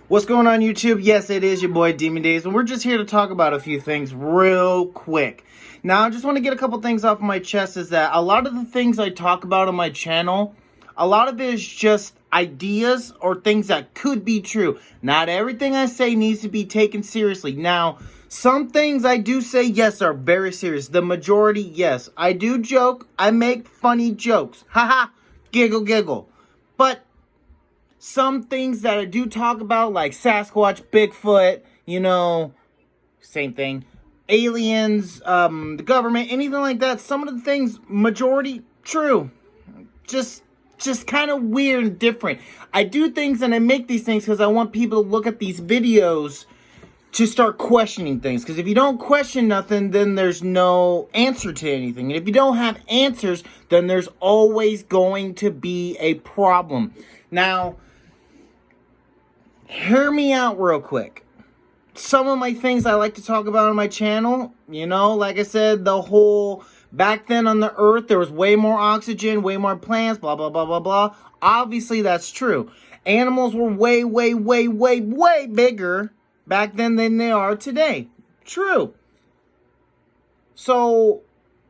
What's going on, YouTube? Yes, it is your boy Demon Days, and we're just here to talk about a few things real quick. Now, I just want to get a couple things off my chest. Is that a lot of the things I talk about on my channel, a lot of it is just ideas or things that could be true. Not everything I say needs to be taken seriously. Now, some things I do say, yes, are very serious. The majority, yes. I do joke. I make funny jokes. Haha, giggle, giggle. But some things that I do talk about, like Sasquatch, Bigfoot, same thing. Aliens, the government, anything like that. Some of the things, majority, true. Just kind of weird and different. I do things and I make these things because I want people to look at these videos to start questioning things. Because if you don't question nothing, then there's no answer to anything. And if you don't have answers, then there's always going to be a problem. Now, hear me out real quick. Some of my things I like to talk about on my channel, like I said, the whole back then on the earth, there was way more oxygen, way more plants, blah, blah, blah, blah, blah. Obviously, that's true. Animals were way, way, way, way, way bigger back then than they are today. True. So,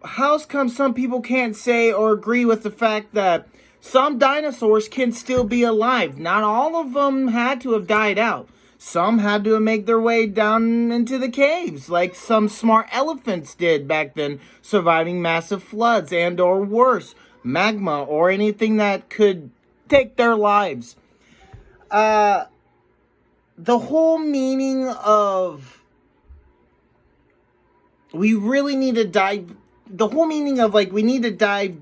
how come some people can't say or agree with the fact that some dinosaurs can still be alive? Not all of them had to have died out. Some had to make their way down into the caves, like some smart elephants did back then, surviving massive floods and or worse, magma or anything that could take their lives. The whole meaning of we need to dive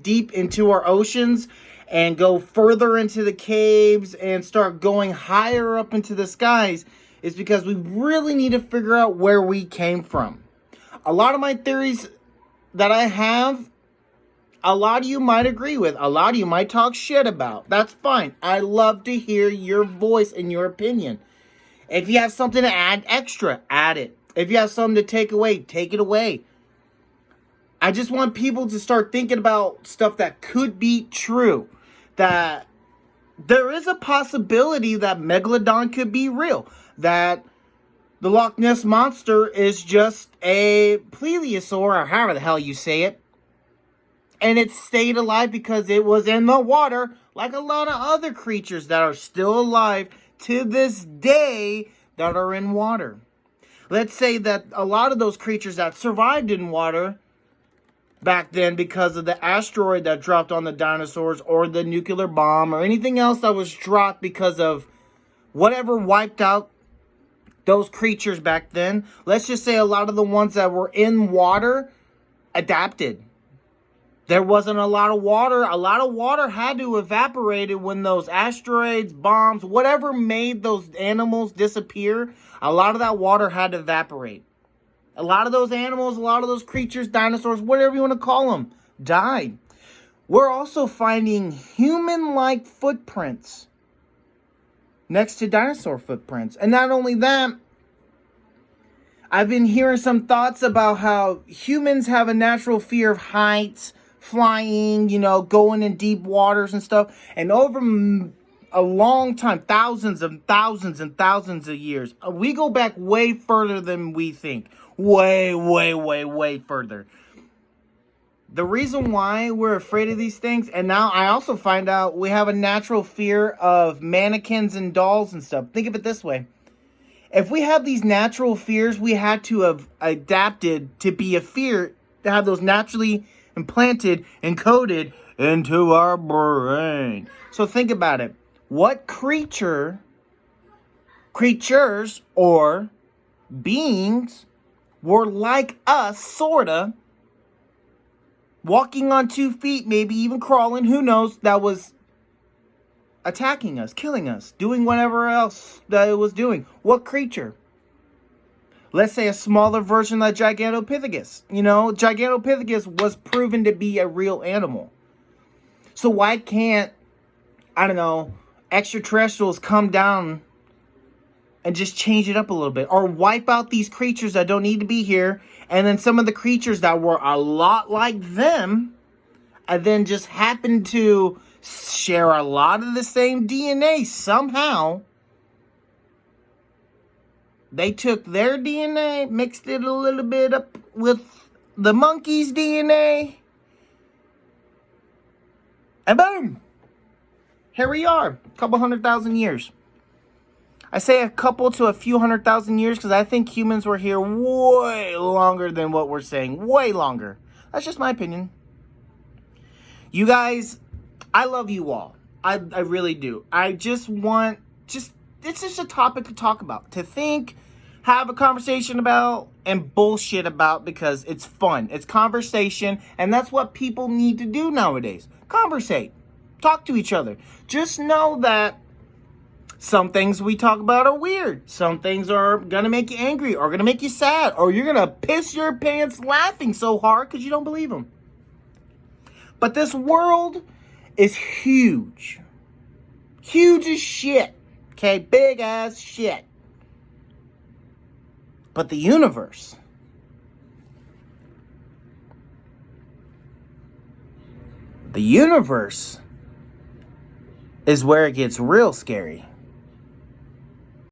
deep into our oceans and go further into the caves and start going higher up into the skies is because we really need to figure out where we came from. A lot of my theories that I have, a lot of you might agree with. A lot of you might talk shit about. That's fine. I love to hear your voice and your opinion. If you have something to add extra, add it. If you have something to take away, take it away. I just want people to start thinking about stuff that could be true. That there is a possibility that Megalodon could be real. That the Loch Ness Monster is just a plesiosaur, or however the hell you say it. And it stayed alive because it was in the water, like a lot of other creatures that are still alive to this day that are in water. Let's say that a lot of those creatures that survived in water back then because of the asteroid that dropped on the dinosaurs or the nuclear bomb or anything else that was dropped because of whatever wiped out those creatures back then. Let's just say a lot of the ones that were in water adapted. There wasn't a lot of water. A lot of water had to evaporate when those asteroids, bombs, whatever made those animals disappear, a lot of that water had to evaporate. A lot of those animals, a lot of those creatures, dinosaurs, whatever you want to call them, died. We're also finding human-like footprints next to dinosaur footprints. And not only that, I've been hearing some thoughts about how humans have a natural fear of heights, flying, going in deep waters and stuff. And over a long time, thousands and thousands and thousands of years, we go back way further than we think. Way, way, way, way further. The reason why we're afraid of these things, and now I also find out we have a natural fear of mannequins and dolls and stuff. Think of it this way. If we have these natural fears, we had to have adapted to be a fear, to have those naturally implanted, encoded into our brain. So think about it. What creatures, or beings were like us, sorta, walking on 2 feet, maybe even crawling, who knows, that was attacking us, killing us, doing whatever else that it was doing? What creature? Let's say a smaller version like Gigantopithecus. Gigantopithecus was proven to be a real animal. So why can't, extraterrestrials come down and just change it up a little bit? Or wipe out these creatures that don't need to be here. And then some of the creatures that were a lot like them, and then just happened to share a lot of the same DNA somehow, They took their DNA, mixed it a little bit up with the monkey's DNA, and boom! Here we are, a couple 100,000 years. I say a couple to a few 100,000 years because I think humans were here way longer than what we're saying. Way longer. That's just my opinion. You guys, I love you all. I really do. I just want, it's just a topic to talk about, to think, have a conversation about, and bullshit about, because it's fun. It's conversation, and that's what people need to do nowadays. Conversate. Talk to each other. Just know that some things we talk about are weird. Some things are going to make you angry, or going to make you sad, or you're going to piss your pants laughing so hard because you don't believe them. But this world is huge. Huge as shit. Okay, big ass shit. But the universe is where it gets real scary.